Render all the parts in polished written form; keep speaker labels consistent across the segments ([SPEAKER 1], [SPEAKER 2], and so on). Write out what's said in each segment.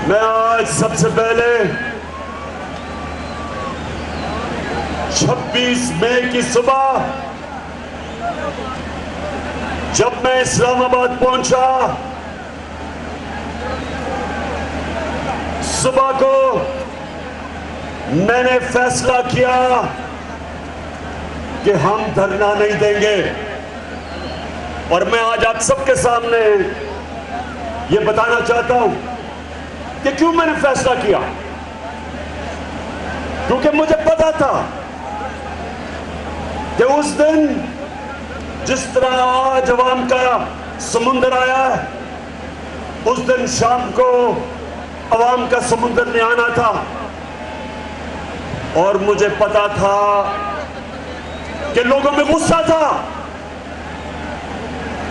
[SPEAKER 1] میں آج سب سے پہلے 26 مئی کی صبح جب میں اسلام آباد پہنچا، صبح کو میں نے فیصلہ کیا کہ ہم دھرنا نہیں دیں گے، اور میں آج آپ سب کے سامنے یہ بتانا چاہتا ہوں کہ کیوں میں نے فیصلہ کیا۔ کیونکہ مجھے پتا تھا کہ اس دن جس طرح آج عوام کا سمندر آیا ہے، اس دن شام کو عوام کا سمندر نہیں آنا تھا، اور مجھے پتا تھا کہ لوگوں میں غصہ تھا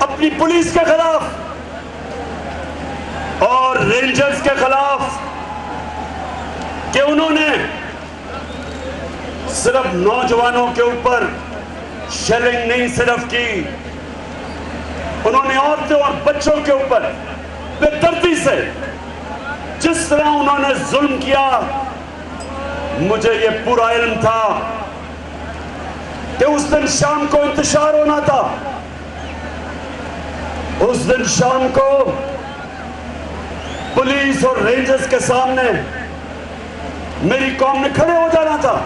[SPEAKER 1] اپنی پولیس کے خلاف اور رینجرز کے خلاف، کہ انہوں نے صرف نوجوانوں کے اوپر شیلنگ نہیں صرف کی، انہوں نے عورتوں اور بچوں کے اوپر بے دردی سے جس طرح انہوں نے ظلم کیا، مجھے یہ پورا علم تھا کہ اس دن شام کو انتشار ہونا تھا۔ اس دن شام کو پولیس اور رینجرز کے سامنے میری قوم نے کھڑے ہو جانا تھا۔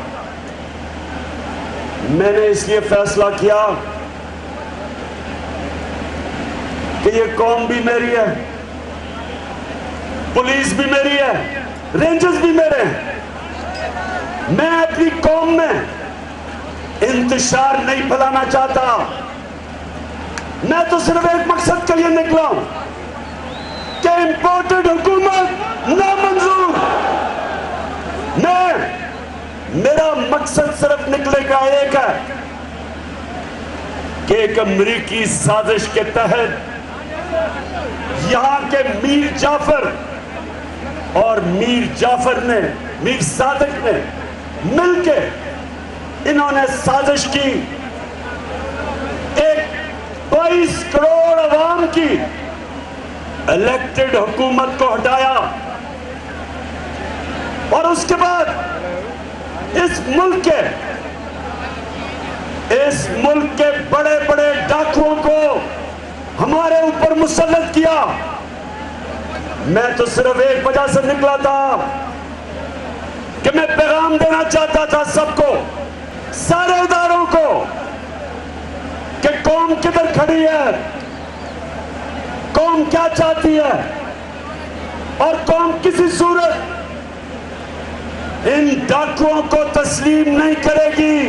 [SPEAKER 1] میں نے اس لیے فیصلہ کیا کہ یہ قوم بھی میری ہے، پولیس بھی میری ہے، رینجرز بھی میرے ہیں۔ میں اپنی قوم میں انتشار نہیں پھیلانا چاہتا، میں تو صرف ایک مقصد کے لیے نکلا ہوں کہ امپورٹڈ حکومت نامنظور۔ میرا مقصد صرف نکلے کا ایک ہے کہ ایک امریکی سازش کے تحت یہاں کے میر جعفر اور میر صادق نے مل کے انہوں نے سازش کی، ایک 22 کروڑ عوام کی الیکٹڈ حکومت کو ہٹایا، اور اس کے بعد اس ملک کے بڑے بڑے ڈاکوؤں کو ہمارے اوپر مسلط کیا۔ میں تو صرف ایک وجہ سے نکلا تھا کہ میں پیغام دینا چاہتا تھا سب کو، سارے اداروں کو، کہ قوم کدھر کھڑی ہے، قوم کیا چاہتی ہے، اور قوم کسی صورت ان ڈاکوؤں کو تسلیم نہیں کرے گی۔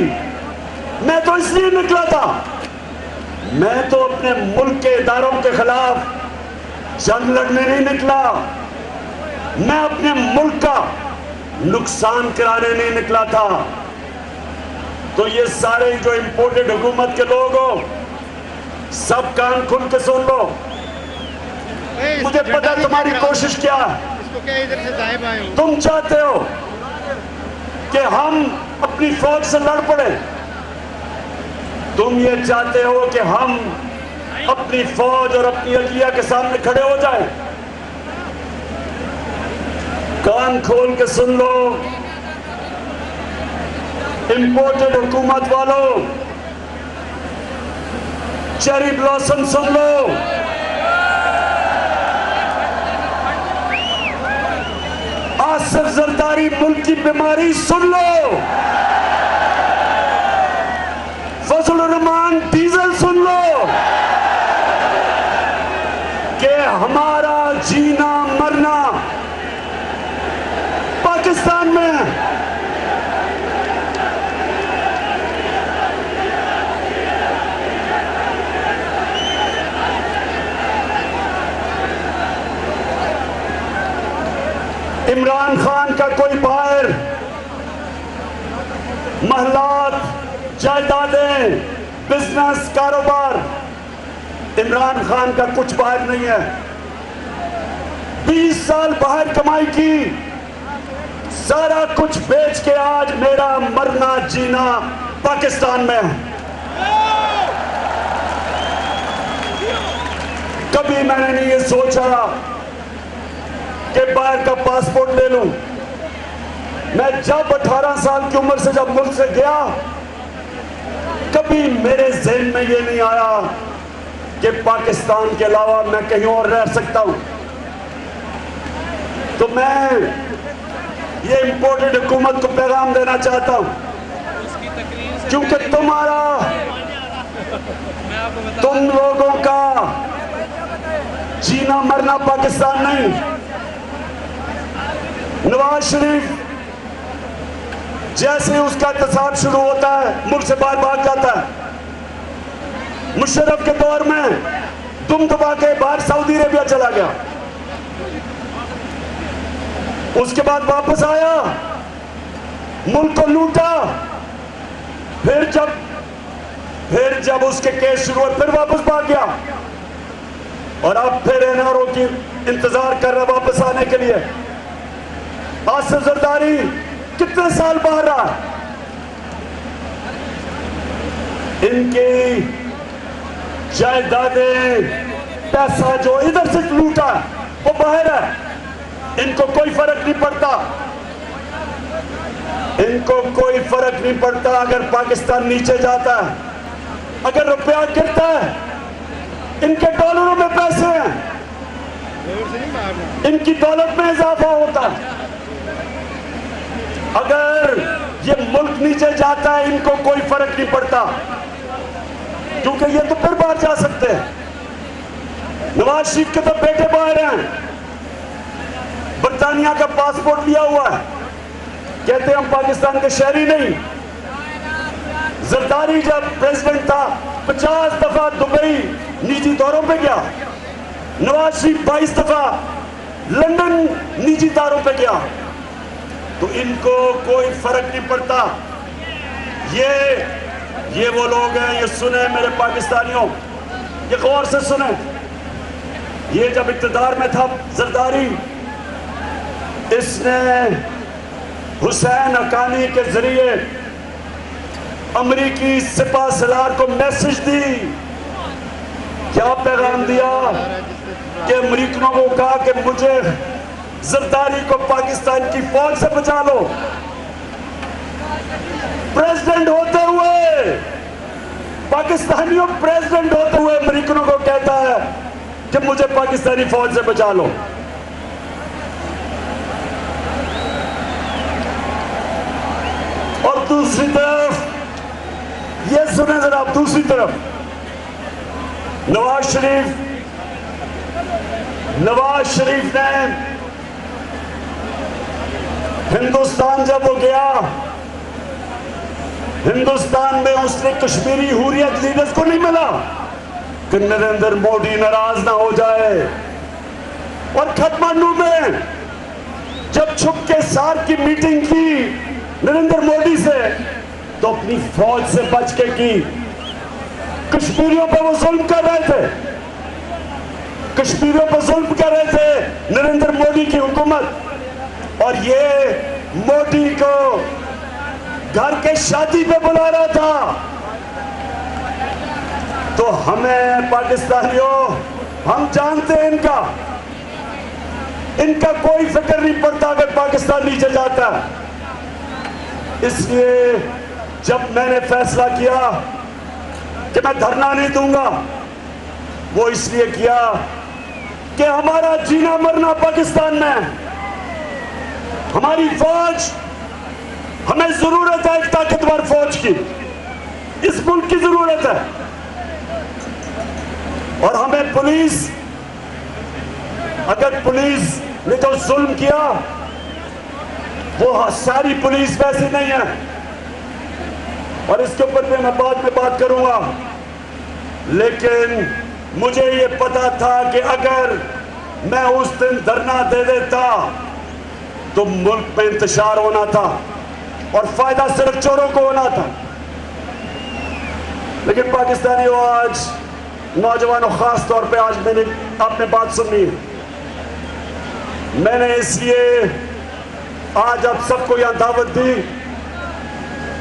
[SPEAKER 1] میں تو اس لیے نکلا تھا، میں تو اپنے ملک کے اداروں کے خلاف جنگ لڑنے نہیں نکلا، میں اپنے ملک کا نقصان کرانے نہیں نکلا تھا۔ تو یہ سارے جو امپورٹڈ حکومت کے لوگ ہو، سب کان کھل کے سن لو، مجھے پتا تمہاری کوشش کیا ہے۔ تم چاہتے ہو کہ ہم اپنی فوج سے لڑ پڑیں، تم یہ چاہتے ہو کہ ہم اپنی فوج اور اپنی عدلیہ کے سامنے کھڑے ہو جائیں۔ کان کھول کے سن لو امپورٹڈ حکومت والوں، چیری بلاسم سن لو، آصف زرداری ملک کی بیماری سن لو، فضل الرحمان ڈیزل سن لو، کہ ہمارا جینا مرنا پاکستان میں ہے۔ عمران خان کا کوئی باہر محلات، جائیدادیں، بزنس، کاروبار، عمران خان کا کچھ باہر نہیں ہے۔ 20 سال باہر کمائی کی، سارا کچھ بیچ کے آج میرا مرنا جینا پاکستان میں ہے۔ کبھی میں نے نہیں یہ سوچا کے باہر کا پاسپورٹ لے لوں. میں جب 18 سال کی عمر سے جب ملک سے گیا کبھی میرے ذہن میں یہ نہیں آیا کہ پاکستان کے علاوہ میں کہیں اور رہ سکتا ہوں. تو میں یہ امپورٹڈ حکومت کو پیغام دینا چاہتا ہوں کیونکہ تم لوگوں کا جینا مرنا پاکستان نہیں. نواز شریف جیسے اس کا احتساب شروع ہوتا ہے ملک سے باہر بھاگ جاتا ہے. مشرف کے دور میں دم دبا کے باہر سعودی عربیہ چلا گیا. اس کے بعد واپس آیا, ملک کو لوٹا. پھر جب اس کے کیس شروع ہوئے پھر واپس بھاگ گیا, اور اب پھر این آر او کی انتظار کر رہا واپس آنے کے لیے. آصف زرداری کتنے سال باہر رہا. ان کی جائیدادیں پیسہ جو ادھر سے لوٹا وہ باہر ہے. ان کو کوئی فرق نہیں پڑتا. ان کو کوئی فرق نہیں پڑتا اگر پاکستان نیچے جاتا ہے, اگر روپیہ گرتا ہے. ان کے ڈالروں میں پیسے ہیں, ان کی دولت میں اضافہ ہوتا ہے. اگر یہ ملک نیچے جاتا ہے ان کو کوئی فرق نہیں پڑتا کیونکہ یہ تو پھر باہر جا سکتے ہیں. نواز شریف کے تو بیٹے باہر ہیں, برطانیہ کا پاسپورٹ لیا ہوا ہے, کہتے ہیں ہم پاکستان کے شہری نہیں. زرداری جب پریزیڈنٹ تھا 50 دفعہ دبئی نجی دوروں پہ گیا. نواز شریف 22 دفعہ لندن نجی دوروں پہ گیا. تو ان کو کوئی فرق نہیں پڑتا. یہ وہ لوگ ہیں, یہ سنیں میرے پاکستانیوں, یہ غور سے سنیں. یہ جب اقتدار میں تھا زرداری, اس نے حسین حقانی کے ذریعے امریکی سپاہ سالار کو میسج دی. کیا پیغام دیا کہ امریکنوں کو کہا کہ مجھے زرداری کو پاکستان کی فوج سے بچا لو. پریزیڈنٹ ہوتے ہوئے پاکستانیوں پریزیڈنٹ ہوتے ہوئے امریکنوں کو کہتا ہے کہ مجھے پاکستانی فوج سے بچا لو. اور دوسری طرف یہ سنیں ذرا, دوسری طرف نواز شریف نے ہندوستان جب وہ گیا, ہندوستان میں اس نے کشمیری حریت لیڈرز کو نہیں ملا کہ نریندر مودی ناراض نہ ہو جائے. اور کھٹمنڈو میں جب چھپ کے سار کی میٹنگ کی نریندر مودی سے تو اپنی فوج سے بچ کے کی. کشمیریوں پہ وہ ظلم کر رہے تھے, کشمیریوں پہ ظلم کر رہے تھے نریندر مودی کی حکومت. اور یہ مودی کو گھر کے شادی پہ بلا رہا تھا. تو ہمیں پاکستانیوں, ہم جانتے ہیں ان کا کوئی فکر نہیں پڑتا اگر پاکستان نیچے جاتا ہے. اس لیے جب میں نے فیصلہ کیا کہ میں دھرنا نہیں دوں گا, وہ اس لیے کیا کہ ہمارا جینا مرنا پاکستان میں, ہماری فوج, ہمیں ضرورت ہے ایک طاقتور فوج کی, اس ملک کی ضرورت ہے. اور ہمیں پولیس, اگر پولیس نے تو ظلم کیا, وہ ساری پولیس ویسی نہیں ہے, اور اس کے اوپر بھی میں بعد میں بات کروں گا. لیکن مجھے یہ پتا تھا کہ اگر میں اس دن دھرنا دے دیتا تو ملک میں انتشار ہونا تھا اور فائدہ صرف چوروں کو ہونا تھا. لیکن پاکستانیوں, آج نوجوانوں, خاص طور پہ آج میں نے آپ نے بات سنی, میں نے اس لیے آج آپ سب کو یہاں دعوت دی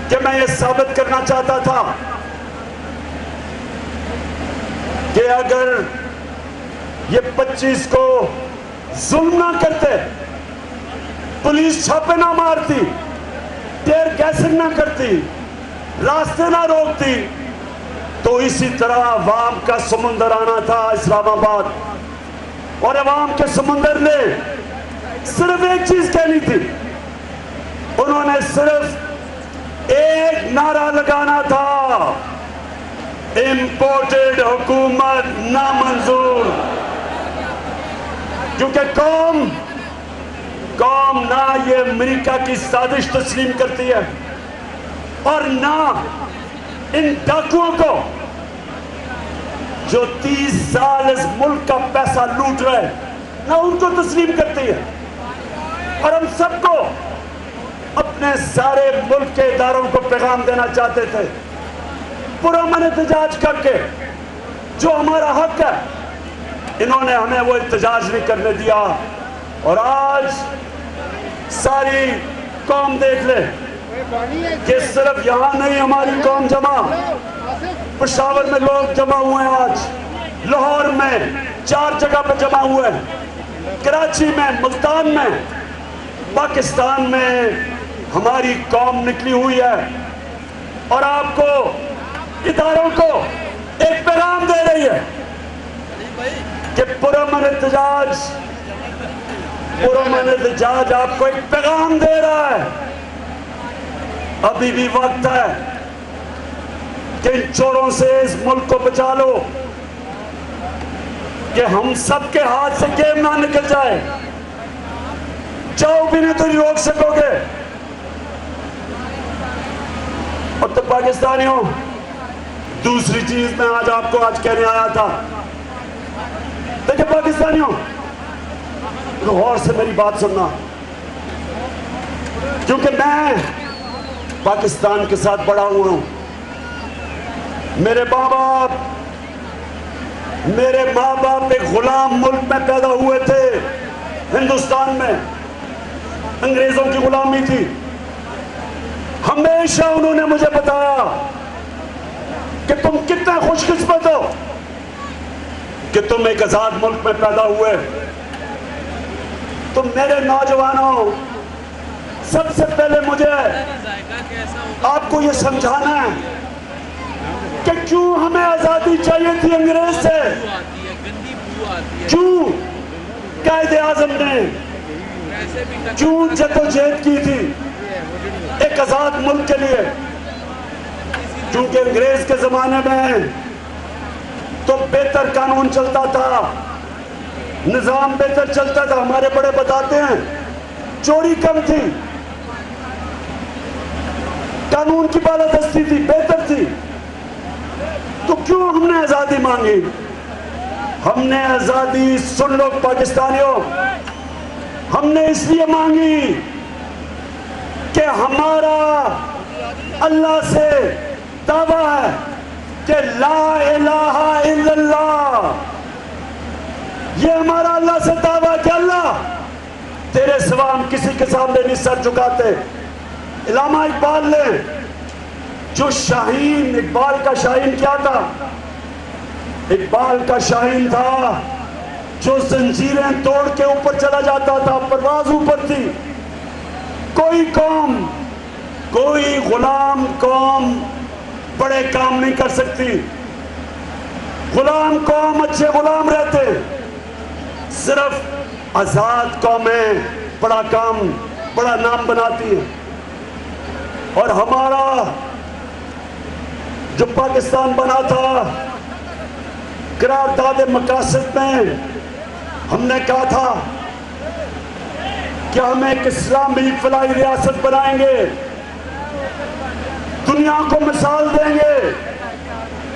[SPEAKER 1] کہ میں یہ ثابت کرنا چاہتا تھا کہ اگر یہ 25 کو ظلم نہ کرتے, پولیس چھاپے نہ مارتی, ٹیئر گیسنگ نہ کرتی, راستے نہ روکتی, تو اسی طرح عوام کا سمندر آنا تھا اسلام آباد. اور عوام کے سمندر نے صرف ایک چیز کہنی تھی, انہوں نے صرف ایک نعرہ لگانا تھا, امپورٹڈ حکومت نامنظور. کیونکہ قوم نہ یہ امریکہ کی سازش تسلیم کرتی ہے, اور نہ ان ڈاکوؤں کو جو 30 سال اس ملک کا پیسہ لوٹ رہے, نہ ان کو تسلیم کرتی ہے. اور ہم سب کو اپنے سارے ملک کے اداروں کو پیغام دینا چاہتے تھے, پرامن احتجاج کر کے جو ہمارا حق ہے. انہوں نے ہمیں وہ احتجاج نہیں کرنے دیا, اور آج ساری قوم دیکھ لے کہ صرف یہاں نہیں ہماری قوم جمع, پشاور میں لوگ جمع ہوئے ہیں, آج لاہور میں 4 جگہ پہ جمع ہوئے ہیں, کراچی میں, ملتان میں, پاکستان میں ہماری قوم نکلی ہوئی ہے. اور آپ کو, اداروں کو ایک پیغام دے رہی ہے کہ پرامن احتجاج آپ کو ایک پیغام دے رہا ہے. ابھی بھی وقت ہے کہ ان چوروں سے اس ملک کو بچا لو, کہ ہم سب کے ہاتھ سے گیم نہ نکل جائے. چاہو بھی نہیں تو نہیں روک سکو گے. اور تو پاکستانیوں, دوسری چیز میں آپ کو کہنے آیا تھا. دیکھیں پاکستانیوں, غور سے میری بات سننا, کیونکہ میں پاکستان کے ساتھ بڑا ہوا ہوں. میرے ماں باپ ایک غلام ملک میں پیدا ہوئے تھے, ہندوستان میں انگریزوں کی غلامی تھی. ہمیشہ انہوں نے مجھے بتایا کہ تم کتنے خوش قسمت ہو کہ تم ایک آزاد ملک میں پیدا ہوئے. تم میرے نوجوانوں, سب سے پہلے مجھے آپ کو یہ سمجھانا ہے کہ کیوں ہمیں آزادی چاہیے تھی انگریز سے, کیوں قائد اعظم نے کیوں جدوجہد کی تھی ایک آزاد ملک کے لیے. کیونکہ انگریز کے زمانے میں تو بہتر قانون چلتا تھا, نظام بہتر چلتا تھا. ہمارے بڑے بتاتے ہیں چوری کم تھی, قانون کی بالادستی تھی, بہتر تھی. تو کیوں ہم نے آزادی مانگی؟ ہم نے آزادی, سن لو پاکستانیوں, ہم نے اس لیے مانگی کہ ہمارا اللہ سے دعویٰ ہے کہ لا الہ الا اللہ. یہ ہمارا اللہ سے دعویٰ کہ اللہ تیرے سوا ہم کسی کے سامنے نہیں سر جھکاتے. علامہ اقبال نے جو شاہین, اقبال کا شاہین کیا تھا؟ اقبال کا شاہین تھا جو زنجیریں توڑ کے اوپر چلا جاتا تھا, پرواز اوپر تھی. کوئی قوم, کوئی غلام قوم بڑے کام نہیں کر سکتی. غلام قوم اچھے غلام رہتے, صرف آزاد قومیں بڑا کام, بڑا نام بناتی ہیں. اور ہمارا جو پاکستان بنا تھا, قرارداد مقاصد میں ہم نے کہا تھا کہ ہم ایک اسلامی فلاحی ریاست بنائیں گے, دنیا کو مثال دیں گے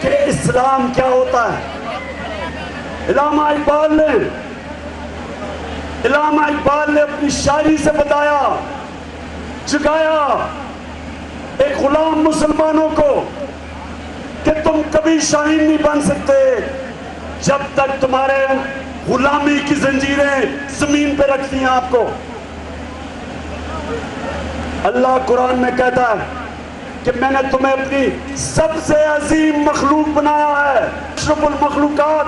[SPEAKER 1] کہ اسلام کیا ہوتا ہے. علامہ اقبال نے اپنی شاعری سے بتایا, جگایا ایک غلام مسلمانوں کو کہ تم کبھی شاہین نہیں بن سکتے جب تک تمہارے غلامی کی زنجیریں زمین پہ رکھتی ہیں آپ کو. اللہ قرآن میں کہتا ہے کہ میں نے تمہیں اپنی سب سے عظیم مخلوق بنایا ہے, اشرف المخلوقات.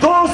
[SPEAKER 1] 2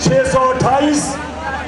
[SPEAKER 1] 628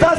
[SPEAKER 1] 10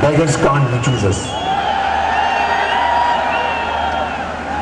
[SPEAKER 2] Beggars can't be choosers.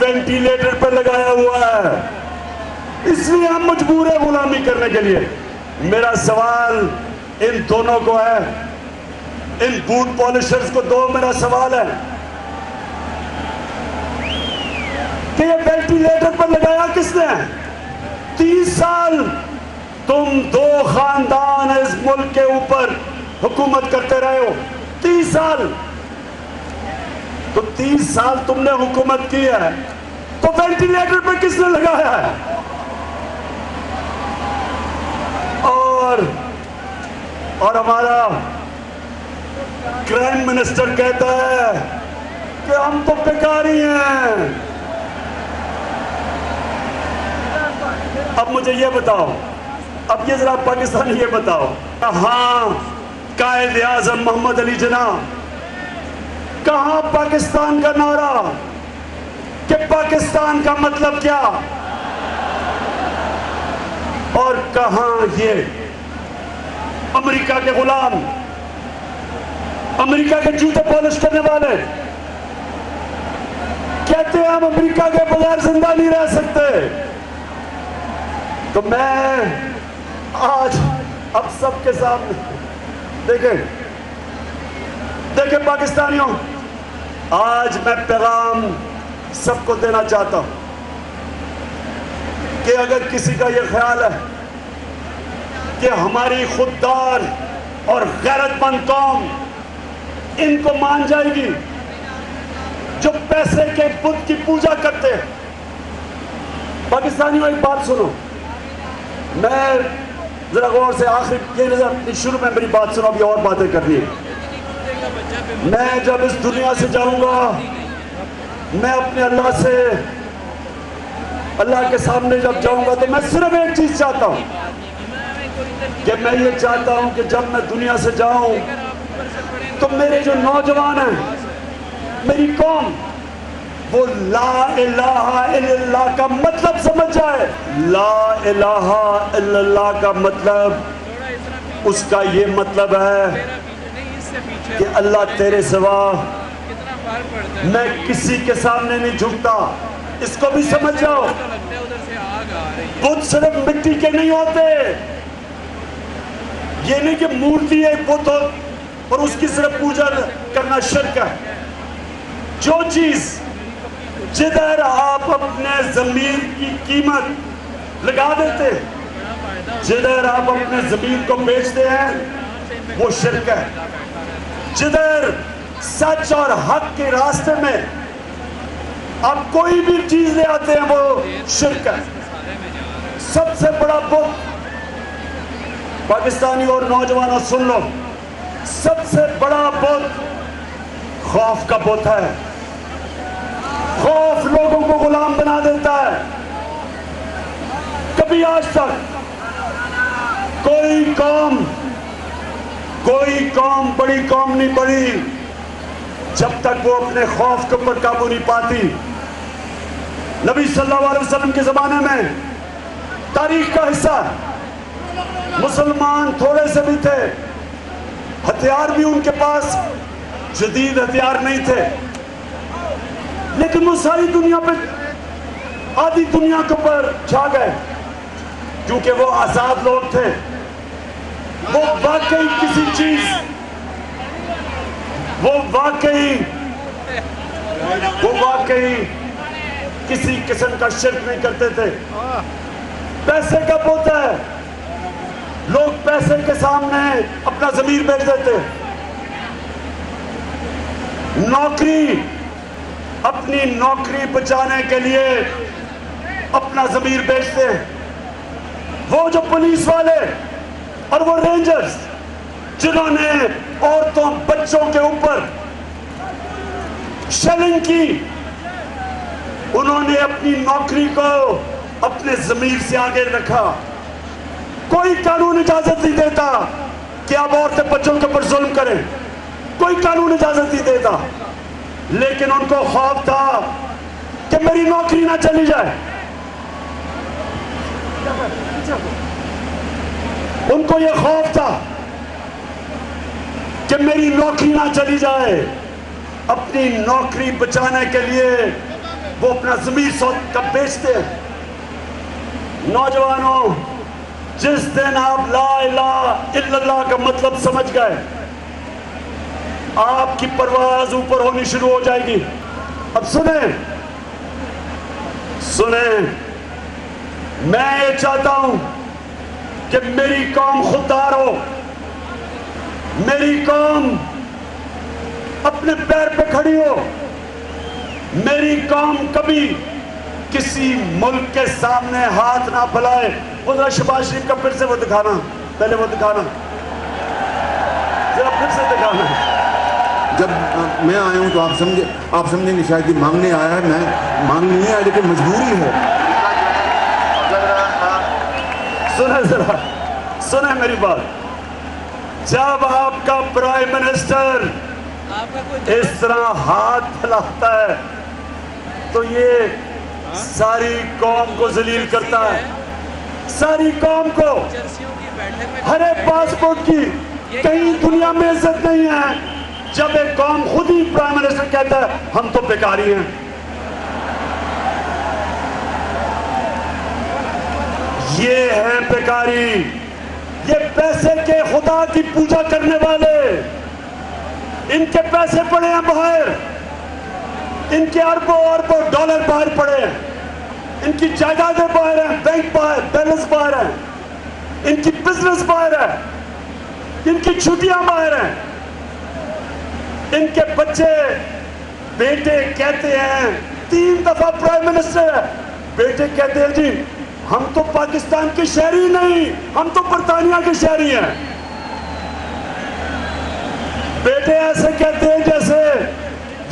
[SPEAKER 1] Ventilator پر لگایا ہوا ہے، اس لیے ہم مجبور ہیں غلامی کرنے کے لیے۔ میرا سوال ان دونوں کو ہے، ان بوٹ پالشرز کو دو، میرا سوال ہے کہ یہ وینٹیلیٹر پر لگایا کس نے؟ 30 سال تم دو خاندان اس ملک کے اوپر حکومت کرتے رہے ہو، 30 سال، تو 30 سال تم نے حکومت کی ہے، تو وینٹیلیٹر پہ کس نے لگایا ہے؟ اور ہمارا کرائم منسٹر کہتا ہے کہ ہم تو بیکاری ہیں۔ اب مجھے یہ بتاؤ، اب یہ ذرا پاکستانی یہ بتاؤ، کہاں قائد اعظم محمد علی جناح، کہاں پاکستان کا نعرہ کہ پاکستان کا مطلب کیا، اور کہاں یہ امریکہ کے غلام، امریکہ کے جوتے پالش کرنے والے کہتے ہیں ہم امریکہ کے بغیر زندہ نہیں رہ سکتے۔ تو میں آج اب سب کے سامنے دیکھیں پاکستانیوں، آج میں پیغام سب کو دینا چاہتا ہوں کہ اگر کسی کا یہ خیال ہے کہ ہماری خوددار اور غیرت مند قوم ان کو مان جائے گی جو پیسے کے بت کی پوجا کرتے ہیں، پاکستانیوں ایک بات سنو، میں ذرا غور سے آخر یہ شروع میں میری بات سنو، ابھی اور باتیں کرنی ہے۔ میں جب اس دنیا سے جاؤں گا، میں اپنے اللہ کے سامنے جب جاؤں گا تو میں صرف ایک چیز چاہتا ہوں کہ میں یہ چاہتا ہوں کہ جب میں دنیا سے جاؤں تو میرے جو نوجوان ہیں، میری قوم، وہ لا الہ الا اللہ کا مطلب سمجھ جائے۔ لا الہ الا اللہ کا مطلب، اس کا یہ مطلب ہے کہ اللہ تیرے سوا میں کسی کے سامنے نہیں جھکتا۔ اس کو بھی سمجھ جاؤ، بت صرف مٹی کے نہیں ہوتے، یہ نہیں کہ مورتی ایک بت ہو اور اس کی صرف پوجا کرنا شرک ہے۔ جو چیز جدھر آپ اپنے ضمیر کی قیمت لگا دیتے، جدھر آپ اپنے ضمیر کو بیچتے ہیں، وہ شرک ہے۔ جدھر سچ اور حق کے راستے میں آپ کوئی بھی چیز لے آتے ہیں، وہ شرک ہے۔ سب سے بڑا بت، پاکستانی اور نوجوانوں سن لو، سب سے بڑا بت خوف کا بت ہے۔ خوف لوگوں کو غلام بنا دیتا ہے۔ کبھی آج تک کوئی قوم بڑی قوم نہیں بڑی جب تک وہ اپنے خوف کے اوپر قابو نہیں پاتی۔ نبی صلی اللہ علیہ وسلم کے زمانے میں تاریخ کا حصہ، مسلمان تھوڑے سے بھی تھے، ہتھیار بھی ان کے پاس جدید ہتھیار نہیں تھے، لیکن وہ ساری دنیا پہ، آدھی دنیا کے اوپر چھا گئے، کیونکہ وہ آزاد لوگ تھے۔ وہ واقعی کسی چیز، وہ واقعی کسی قسم کا شرک نہیں کرتے تھے۔ پیسے کا بت ہے، لوگ پیسے کے سامنے اپنا ضمیر بیچ دیتے۔ نوکری، اپنی نوکری بچانے کے لیے اپنا ضمیر بیچتے ہیں۔ وہ جو پولیس والے اور وہ رینجرز جنہوں نے عورتوں بچوں کے اوپر شیلنگ کی، انہوں نے اپنی نوکری کو اپنے ضمیر سے آگے رکھا۔ کوئی قانون اجازت نہیں دیتا کہ اب عورتیں بچوں کے اوپر ظلم کریں، کوئی قانون اجازت نہیں دیتا، لیکن ان کو خوف تھا کہ میری نوکری نہ چلی جائے۔ ان کو یہ خوف تھا کہ میری نوکری نہ چلی جائے، اپنی نوکری بچانے کے لیے وہ اپنا ضمیر سوت کب بیچتے ہیں. نوجوانوں، جس دن آپ لا الہ الا اللہ کا مطلب سمجھ گئے، آپ کی پرواز اوپر ہونی شروع ہو جائے گی. اب سنیں، میں یہ چاہتا ہوں کہ میری قوم خوددار ہو، میری قوم اپنے پیر پہ کھڑی ہو، میری قوم کبھی کسی ملک کے سامنے ہاتھ نہ پھیلائے. وہ ذرا شہباز شریف کا پھر سے وہ دکھانا، پہلے وہ دکھانا، ذرا پھر سے دکھانا.
[SPEAKER 2] جب میں آیا ہوں تو آپ سمجھیں کہ شاید یہ مانگنے آیا ہے. میں مانگ نہیں آیا لیکن مجبوری ہے.
[SPEAKER 1] سنیں میری بات. جب آپ کا پرائم منسٹر اس طرح ہاتھ پھیلاتا ہے تو یہ ساری قوم کو ذلیل کرتا ہے. ساری قوم کو ہر ایک پاسپورٹ کی کہیں دنیا میں عزت نہیں ہے جب ایک قوم خود ہی پرائم منسٹر کہتا ہے ہم تو بیکاری ہیں. یہ ہے بیکاری. یہ پیسے کے خدا کی پوجا کرنے والے، ان کے پیسے پڑے ہیں باہر، ان کے اربوں اربوں ڈالر باہر پڑے ہیں، ان کی جائیدادیں باہر ہیں، بینک باہر، بیلنس باہر ہیں، ان کی بزنس باہر ہے، ان کی چھٹیاں باہر ہیں. ان کے بچے بیٹے کہتے ہیں، 3 دفعہ پرائم منسٹر ہے، بیٹے کہتے ہیں جی ہم تو پاکستان کے شہری نہیں، ہم تو برطانیہ کے شہری ہیں. بیٹے ایسے کہتے ہیں جیسے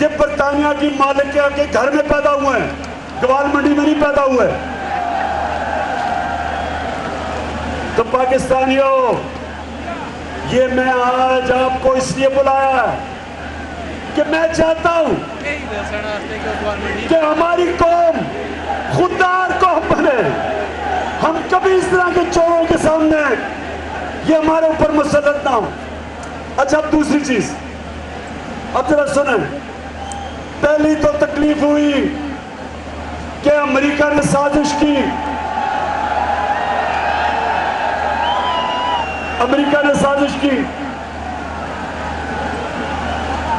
[SPEAKER 1] یہ برطانیہ کی مالکہ کے گھر میں پیدا ہوئے ہیں، گوال منڈی میں نہیں پیدا ہوئے. تو پاکستانیوں، یہ میں آج آپ کو اس لیے بلایا کہ میں چاہتا ہوں کہ ہماری قوم خوددار قوم بنے. ہم کبھی اس طرح کے چوروں کے سامنے یہ ہمارے اوپر مسلط نہ ہو. اچھا، اب دوسری چیز، اب ذرا سنیں. پہلی تو تکلیف ہوئی کہ امریکہ نے سازش کی، امریکہ نے سازش کی.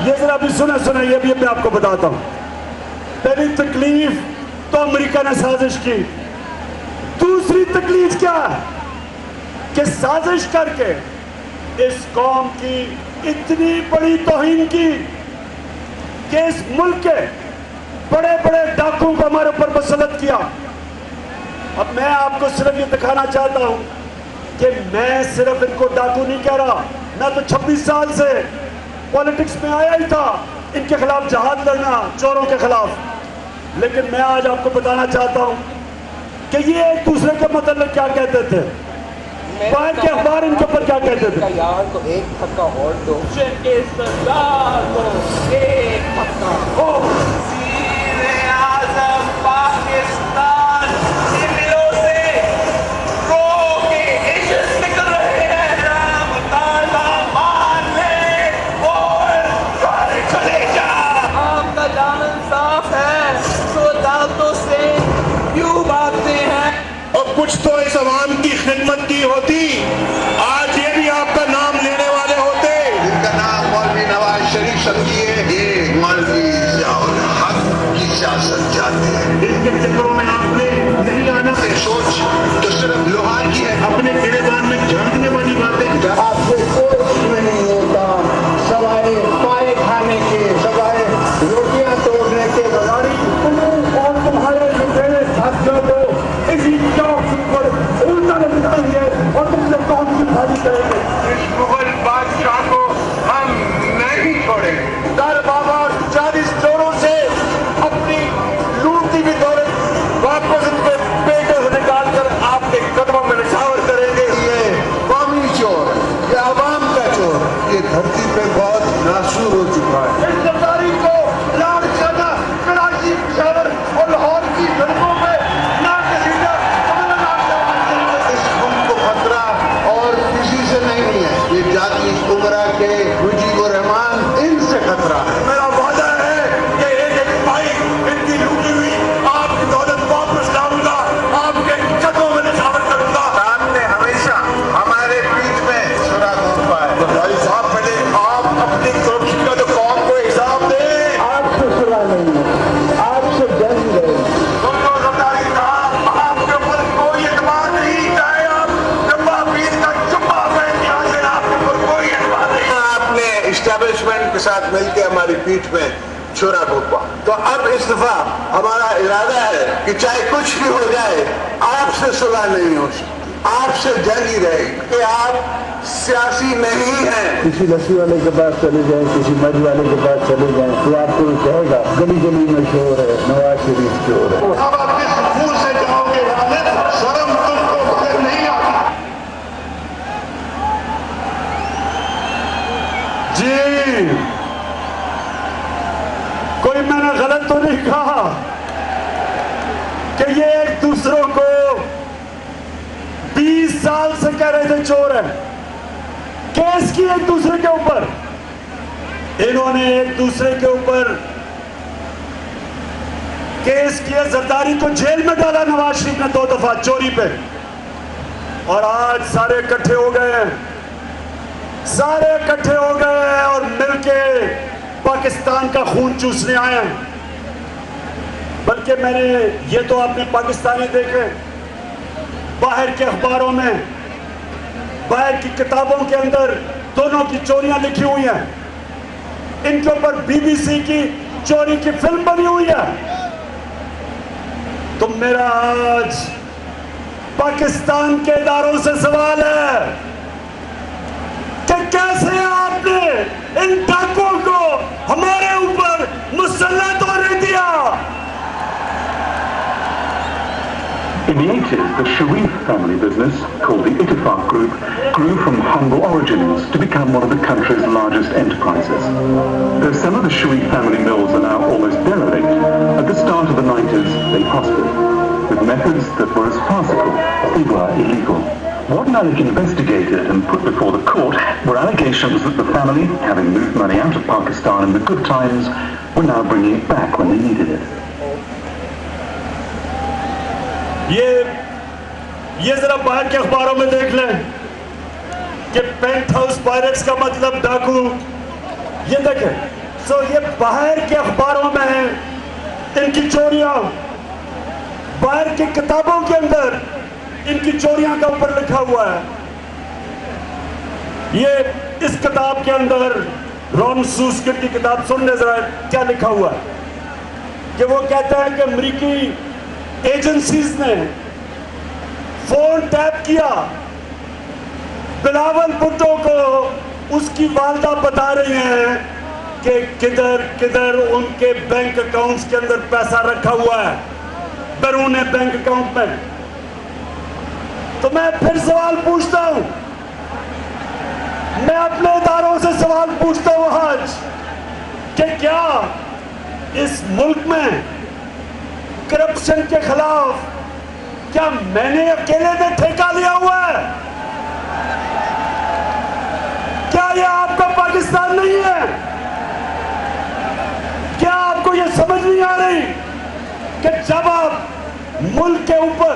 [SPEAKER 1] یہ ذرا بھی سنیں، یہ بھی میں آپ کو بتاتا ہوں. پہلی تکلیف تو امریکہ نے سازش کی. دوسری تکلیف کیا ہے کہ سازش کر کے اس قوم کی اتنی بڑی توہین کی کہ اس ملک کے بڑے بڑے ڈاکوں کو ہمارے اوپر مسلط کیا. اب میں آپ کو صرف یہ دکھانا چاہتا ہوں کہ میں صرف ان کو ڈاکو نہیں کہہ رہا. میں تو 26 سال سے پالیٹکس میں آیا ہی تھا ان کے خلاف جہاد لڑنا، چوروں کے خلاف. لیکن میں آج آپ کو بتانا چاہتا ہوں کہ یہ ایک دوسرے کے متعلق کیا کہتے تھے، باہر کے اخبار ان کے اوپر کیا کہتے تھے.
[SPEAKER 3] یار تو ایک پھکا اور دو، ایک پھکا وزیر-اعظم پاکستان کے دلوں سے رو کے عشق نکل رہے ہیں. رام تعالیٰ مان لے اور چلے جا. آپ کا دامن صاف ہے تو عدالتوں سے کیوں بھاگتے ہیں؟
[SPEAKER 4] اور کچھ تو اس عوام کی خدمت کی ہوتی، آج یہ بھی آپ کا نام لینے والے ہوتے.
[SPEAKER 5] جن کا نام مولوی نواز شریف سمجھیے، یہ مولوی ضیاء الحق کی سیاست جاتے ہیں.
[SPEAKER 4] ان کے چکروں میں آپ نے نہیں آنا.
[SPEAKER 5] سوچ تو صرف لوہار کی ہے.
[SPEAKER 4] اپنے گریبان میں جھانکنے والی باتیں.
[SPEAKER 3] آپ سے کوئی نہیں ہوتا سوائے پائے کھانے کے، سوائے روٹیاں توڑنے کے.
[SPEAKER 1] اور تمہارے ساتھیوں کو اسی چوک پر الٹا لگائیں گے اور تم سے قوم کی
[SPEAKER 5] شورا خطبہ. تو اب اس دفعہ ہمارا ارادہ ہے کہ چاہے کچھ بھی ہو جائے آپ سے صلح نہیں ہو سکتی, آپ سے جنگ ہی رہے گی, کہ آپ سیاسی نہیں ہیں.
[SPEAKER 6] کسی لسی والے کے پاس چلے جائیں, کسی مجھ والے کے پاس چلے جائیں, تو آپ کو یہ کہے گا گلی گلی میں شور ہے, نواز شریف شور ہے.
[SPEAKER 5] اب آپ کس منہ سے جاؤ گے لعنت, شرم تم کو پھر نہیں آتی.
[SPEAKER 1] جی کوئی میں نے غلط تو نہیں کہا کہ یہ ایک دوسروں کو 20 سال سے کہہ رہے تھے چور ہے, کیس کی ایک دوسرے کے اوپر, انہوں نے ایک دوسرے کے اوپر کیس کیا, زرداری کو جیل میں ڈالا نواز شریف نے 2 دفعہ چوری پہ, اور آج سارے اکٹھے ہو گئے ہیں, سارے اکٹھے ہو گئے ہیں اور مل کے پاکستان کا خون چوسنے آئے ہیں. بلکہ میں نے یہ تو آپ نے پاکستانی دیکھے, باہر کے اخباروں میں, باہر کی کتابوں کے اندر دونوں کی چوریاں لکھی ہوئی ہیں, ان کے اوپر BBC کی چوری کی فلم بنی ہوئی ہے. تو میرا آج پاکستان کے اداروں سے سوال ہے کہ کیسے آپ نے ان ڈاکوؤں کو ہمارے اوپر مسلط ہونے دیا.
[SPEAKER 7] In the 80s, the Sharif family business, called the Ittifaq Group, grew from humble origins to become one of the country's largest enterprises. Though some of the Sharif family mills are now almost derelict, at the start of the 90s they prospered, with methods that were as farcical as they were illegal. What Malik investigated and put before the court were allegations that the family, having moved money out of Pakistan in the good times, were now bringing it back when they needed it.
[SPEAKER 1] یہ ذرا باہر کے اخباروں میں دیکھ لیں کہ pant house pyrites کا مطلب ڈاکو, یہ دیکھیں. یہ باہر کے اخباروں میں ہیں ان کی چوریاں, باہر کی کتابوں کے اندر ان کی چوریاں کا اوپر لکھا ہوا ہے. یہ اس کتاب کے اندر, رون سوسکٹ کی کتاب, سننے ذرا کیا لکھا ہوا ہے, کہ وہ کہتا ہے کہ امریکی ایجنسیز نے فون ٹیپ کیا بلاول بھٹو کو, اس کی والدہ بتا رہی ہیں کہ کدھر کدھر ان کے بینک اکاؤنٹس کے اندر پیسہ رکھا ہوا ہے, بیرون بینک اکاؤنٹ میں. تو میں پھر سوال پوچھتا ہوں, میں اپنے اداروں سے سوال پوچھتا ہوں آج کہ کیا اس ملک میں کرپشن کے خلاف کیا میں نے اکیلے نے ٹھیکہ لیا ہوا ہے؟ کیا یہ آپ کا پاکستان نہیں ہے؟ کیا آپ کو یہ سمجھ نہیں آ رہی کہ جب آپ ملک کے اوپر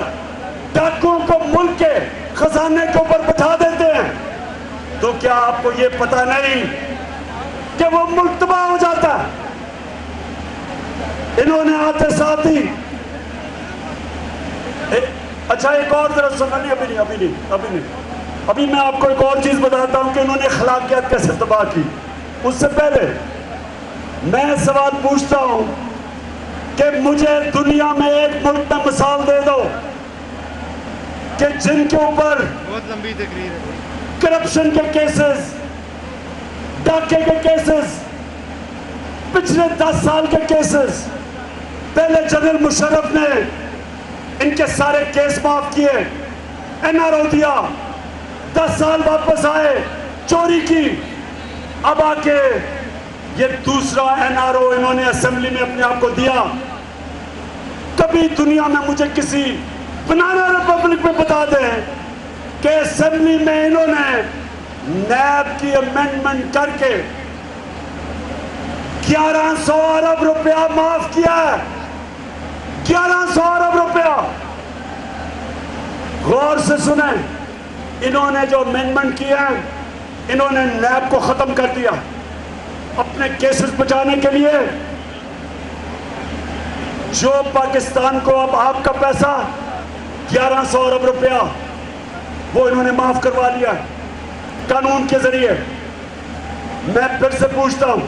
[SPEAKER 1] ڈاکوؤں کو ملک کے خزانے کے اوپر بٹھا دیتے ہیں تو کیا آپ کو یہ پتہ نہیں کہ وہ ملک تباہ ہو جاتا ہے؟ انہوں نے آتے ساتھ ہی اچھا ایک اور ذرا سنا, نہیں ابھی میں آپ کو ایک اور چیز بتاتا ہوں کہ انہوں نے اخلاقیات کیسے تباہ کی. اس سے پہلے میں سوال پوچھتا ہوں کہ مجھے دنیا میں ایک ملک میں مثال دے دو کہ جن کے اوپر کرپشن کے کیسز, ڈاکے کے کیسز, پچھلے 10 سال کے کیسز, پہلے جنرل مشرف نے ان کے سارے کیس معاف کیے, NRO دیا, 10 سال واپس آئے, چوری کی, اب آ کے یہ دوسرا NRO انہوں نے اسمبلی میں اپنے آپ کو دیا. کبھی دنیا میں مجھے کسی بنانا ریپبلک میں بتا دیں کہ اسمبلی میں انہوں نے نیب کی امینڈمنٹ کر کے 1100 ارب روپیہ معاف کیا ہے. 1100 ارب روپیہ. غور سے سنیں, انہوں نے جو امینڈمنٹ کیا ہے انہوں نے نیب کو ختم کر دیا اپنے کیسز بچانے کے لیے. جو پاکستان کو اب آپ کا پیسہ 1100 ارب روپیہ وہ انہوں نے معاف کروا لیا قانون کے ذریعے. میں پھر سے پوچھتا ہوں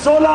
[SPEAKER 1] 16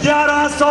[SPEAKER 1] 1100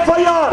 [SPEAKER 1] FIR।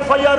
[SPEAKER 1] FIR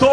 [SPEAKER 1] 2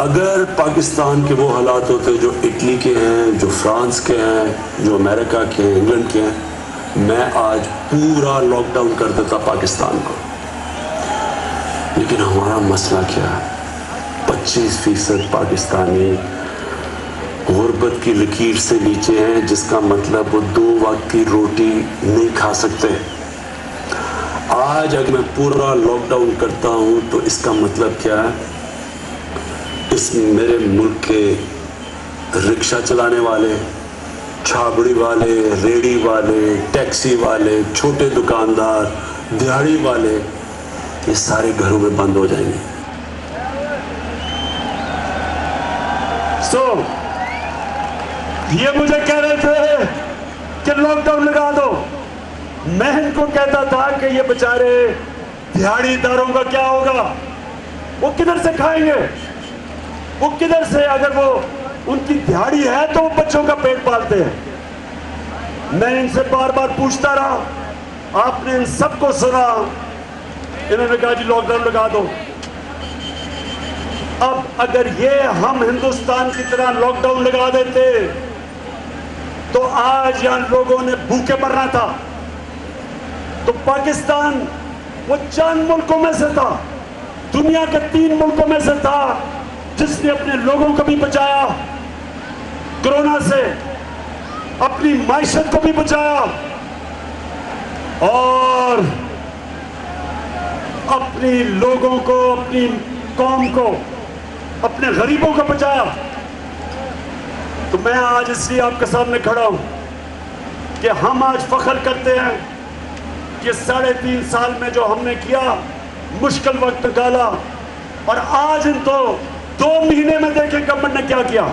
[SPEAKER 1] اگر پاکستان کے وہ حالات ہوتے جو اٹلی کے ہیں, جو فرانس کے ہیں, جو امریکہ کے ہیں, انگلینڈ کے ہیں, میں آج پورا لاک ڈاؤن کر دیتا پاکستان کو. لیکن ہمارا مسئلہ کیا ہے؟ 25% پاکستانی غربت کی لکیر سے نیچے ہیں, جس کا مطلب وہ 2 وقت کی روٹی نہیں کھا سکتے. آج اگر میں پورا لاک ڈاؤن کرتا ہوں تو اس کا مطلب کیا ہے؟ اس میرے ملک کے رکشہ چلانے والے, چھابڑی والے, ریڑی والے, ٹیکسی والے, چھوٹے دکاندار, دیہڑی والے, یہ سارے گھروں میں بند ہو جائیں گے. یہ مجھے کہہ رہے تھے کہ لاک ڈاؤن لگا دو. میں ان کو کہتا تھا کہ یہ بیچارے دیہڑی داروں کا کیا ہوگا, وہ کدھر سے کھائیں گے, وہ کدھر سے, اگر وہ ان کی دیہڑی ہے تو وہ بچوں کا پیٹ پالتے ہیں. میں ان سے بار بار پوچھتا رہا, آپ نے ان سب کو سنا, انہوں نے کہا جی لاک ڈاؤن لگا دو. اب اگر یہ ہم ہندوستان کی طرح لاک ڈاؤن لگا دیتے تو آج یہاں لوگوں نے بھوکے مرنا تھا. تو پاکستان وہ چند ملکوں میں سے تھا, دنیا کے 3 ملکوں میں سے تھا جس نے اپنے لوگوں کو بھی بچایا کورونا سے, اپنی معیشت کو بھی بچایا, اور اپنی لوگوں کو, اپنی قوم کو, اپنے غریبوں کو بچایا. تو میں آج اس لیے آپ کے سامنے کھڑا ہوں کہ ہم آج فخر کرتے ہیں کہ 3.5 سال میں جو ہم نے کیا, مشکل وقت نکالا, اور آج ان تو 2 مہینے میں دیکھیں گورنمنٹ نے کیا کیا.